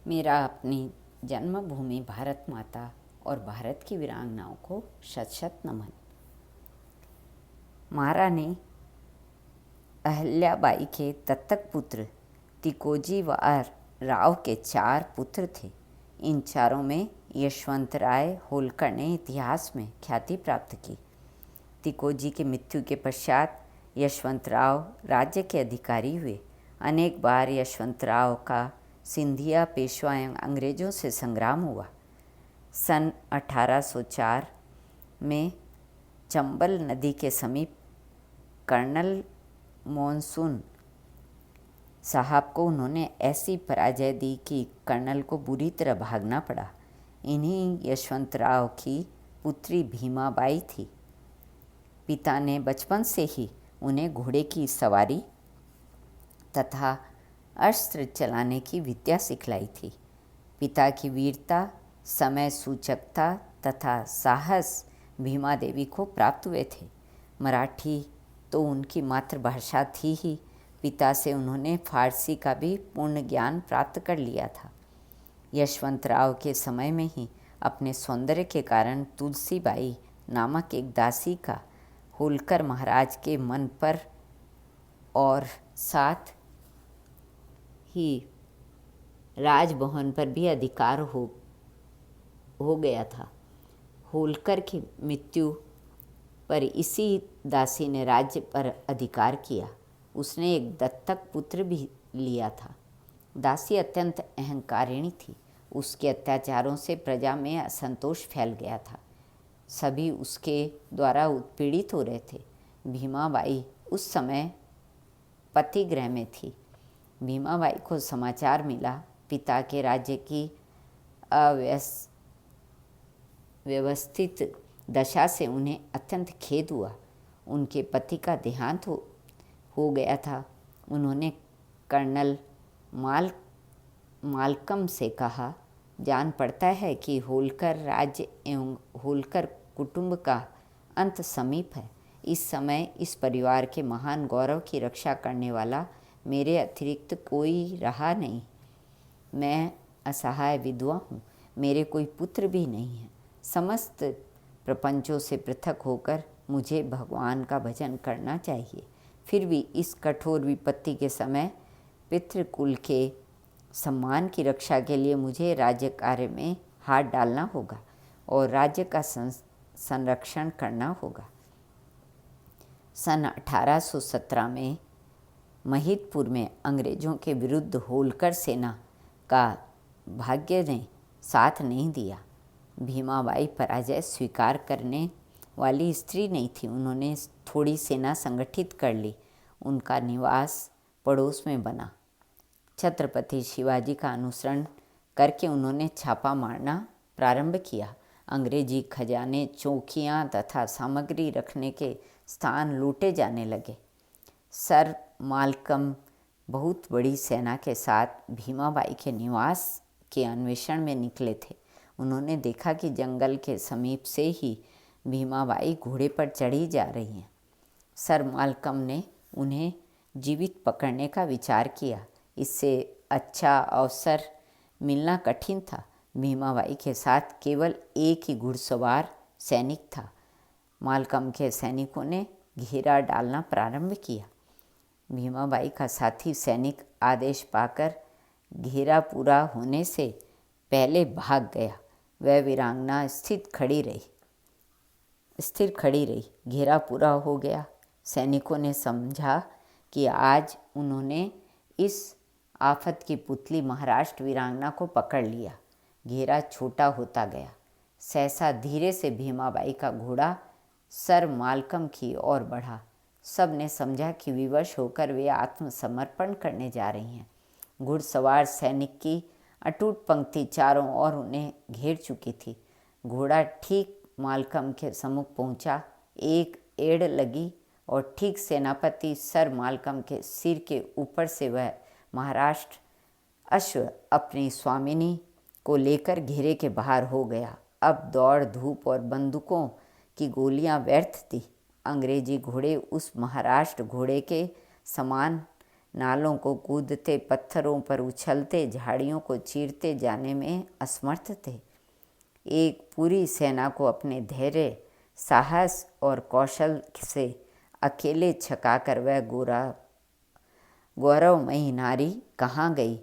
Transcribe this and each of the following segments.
मेरा अपनी जन्मभूमि भारत माता और भारत की वीरांगनाओं को शत शत नमन। महारानी अहल्याबाई के दत्तक पुत्र तिकोजी व राव के 4 पुत्र थे। इन चारों में यशवंतराय होलकर ने इतिहास में ख्याति प्राप्त की। तिकोजी की मृत्यु के पश्चात यशवंतराव राज्य के अधिकारी हुए। अनेक बार यशवंतराव का सिंधिया पेशवा एवं अंग्रेज़ों से संग्राम हुआ। सन 1804 में चंबल नदी के समीप कर्नल मॉनसून साहब को उन्होंने ऐसी पराजय दी कि कर्नल को बुरी तरह भागना पड़ा। इन्हीं यशवंतराव की पुत्री भीमाबाई थी। पिता ने बचपन से ही उन्हें घोड़े की सवारी तथा अस्त्र चलाने की विद्या सिखलाई थी। पिता की वीरता, समय सूचकता तथा साहस भीमा देवी को प्राप्त हुए थे। मराठी तो उनकी मातृभाषा थी ही, पिता से उन्होंने फारसी का भी पूर्ण ज्ञान प्राप्त कर लिया था। यशवंतराव के समय में ही अपने सौंदर्य के कारण तुलसीबाई नामक एक दासी का होलकर महाराज के मन पर और साथ ही राजभवन पर भी अधिकार हो गया था। होलकर की मृत्यु पर इसी दासी ने राज्य पर अधिकार किया। उसने एक दत्तक पुत्र भी लिया था। दासी अत्यंत अहंकारिणी थी। उसके अत्याचारों से प्रजा में असंतोष फैल गया था। सभी उसके द्वारा उत्पीड़ित हो रहे थे। भीमाबाई उस समय पतिगृह में थी। भीमाबाई को समाचार मिला। पिता के राज्य की अव्यवस्थित दशा से उन्हें अत्यंत खेद हुआ। उनके पति का देहांत हो गया था। उन्होंने कर्नल मालकम से कहा, जान पड़ता है कि होलकर राज्य एवं होलकर कुटुंब का अंत समीप है। इस समय इस परिवार के महान गौरव की रक्षा करने वाला मेरे अतिरिक्त कोई रहा नहीं। मैं असहाय विधवा हूँ। मेरे कोई पुत्र भी नहीं है। समस्त प्रपंचों से पृथक होकर मुझे भगवान का भजन करना चाहिए। फिर भी इस कठोर विपत्ति के समय पितृकुल के सम्मान की रक्षा के लिए मुझे राज्य कार्य में हाथ डालना होगा और राज्य का संरक्षण करना होगा। सन 1817 में महिदपुर में अंग्रेज़ों के विरुद्ध होलकर सेना का भाग्य ने साथ नहीं दिया। भीमाबाई पराजय स्वीकार करने वाली स्त्री नहीं थी। उन्होंने थोड़ी सेना संगठित कर ली। उनका निवास पड़ोस में बना। छत्रपति शिवाजी का अनुसरण करके उन्होंने छापा मारना प्रारंभ किया। अंग्रेजी खजाने, चौकियाँ तथा सामग्री रखने के स्थान लूटे जाने लगे। सर मालकम बहुत बड़ी सेना के साथ भीमाबाई के निवास के अन्वेषण में निकले थे। उन्होंने देखा कि जंगल के समीप से ही भीमाबाई घोड़े पर चढ़ी जा रही हैं। सर मालकम ने उन्हें जीवित पकड़ने का विचार किया। इससे अच्छा अवसर मिलना कठिन था। भीमाबाई के साथ केवल एक ही घुड़सवार सैनिक था। मालकम के सैनिकों ने घेरा डालना प्रारंभ किया। भीमाबाई का साथी सैनिक आदेश पाकर घेरा पूरा होने से पहले भाग गया। वह वीरांगना स्थिर खड़ी रही। घेरा पूरा हो गया। सैनिकों ने समझा कि आज उन्होंने इस आफत की पुतली महाराष्ट्र वीरांगना को पकड़ लिया। घेरा छोटा होता गया। सहसा धीरे से भीमाबाई का घोड़ा सर मालकम की ओर बढ़ा। सब ने समझा कि विवश होकर वे आत्मसमर्पण करने जा रही हैं। घुड़सवार सैनिक की अटूट पंक्ति चारों ओर उन्हें घेर चुकी थी। घोड़ा ठीक मालकम के सम्मुख पहुंचा। एक एड़ लगी और ठीक सेनापति सर मालकम के सिर के ऊपर से वह महाराष्ट्र अश्व अपनी स्वामिनी को लेकर घेरे के बाहर हो गया। अब दौड़ धूप और बंदूकों की गोलियां व्यर्थ थी। अंग्रेजी घोड़े उस महाराष्ट्र घोड़े के समान नालों को कूदते, पत्थरों पर उछलते, झाड़ियों को चीरते जाने में असमर्थ थे। एक पूरी सेना को अपने धैर्य, साहस और कौशल से अकेले छकाकर वह गौरवमयी नारी कहाँ गई,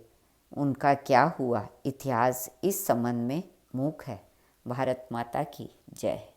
उनका क्या हुआ, इतिहास इस संबंध में मूक है। भारत माता की जय।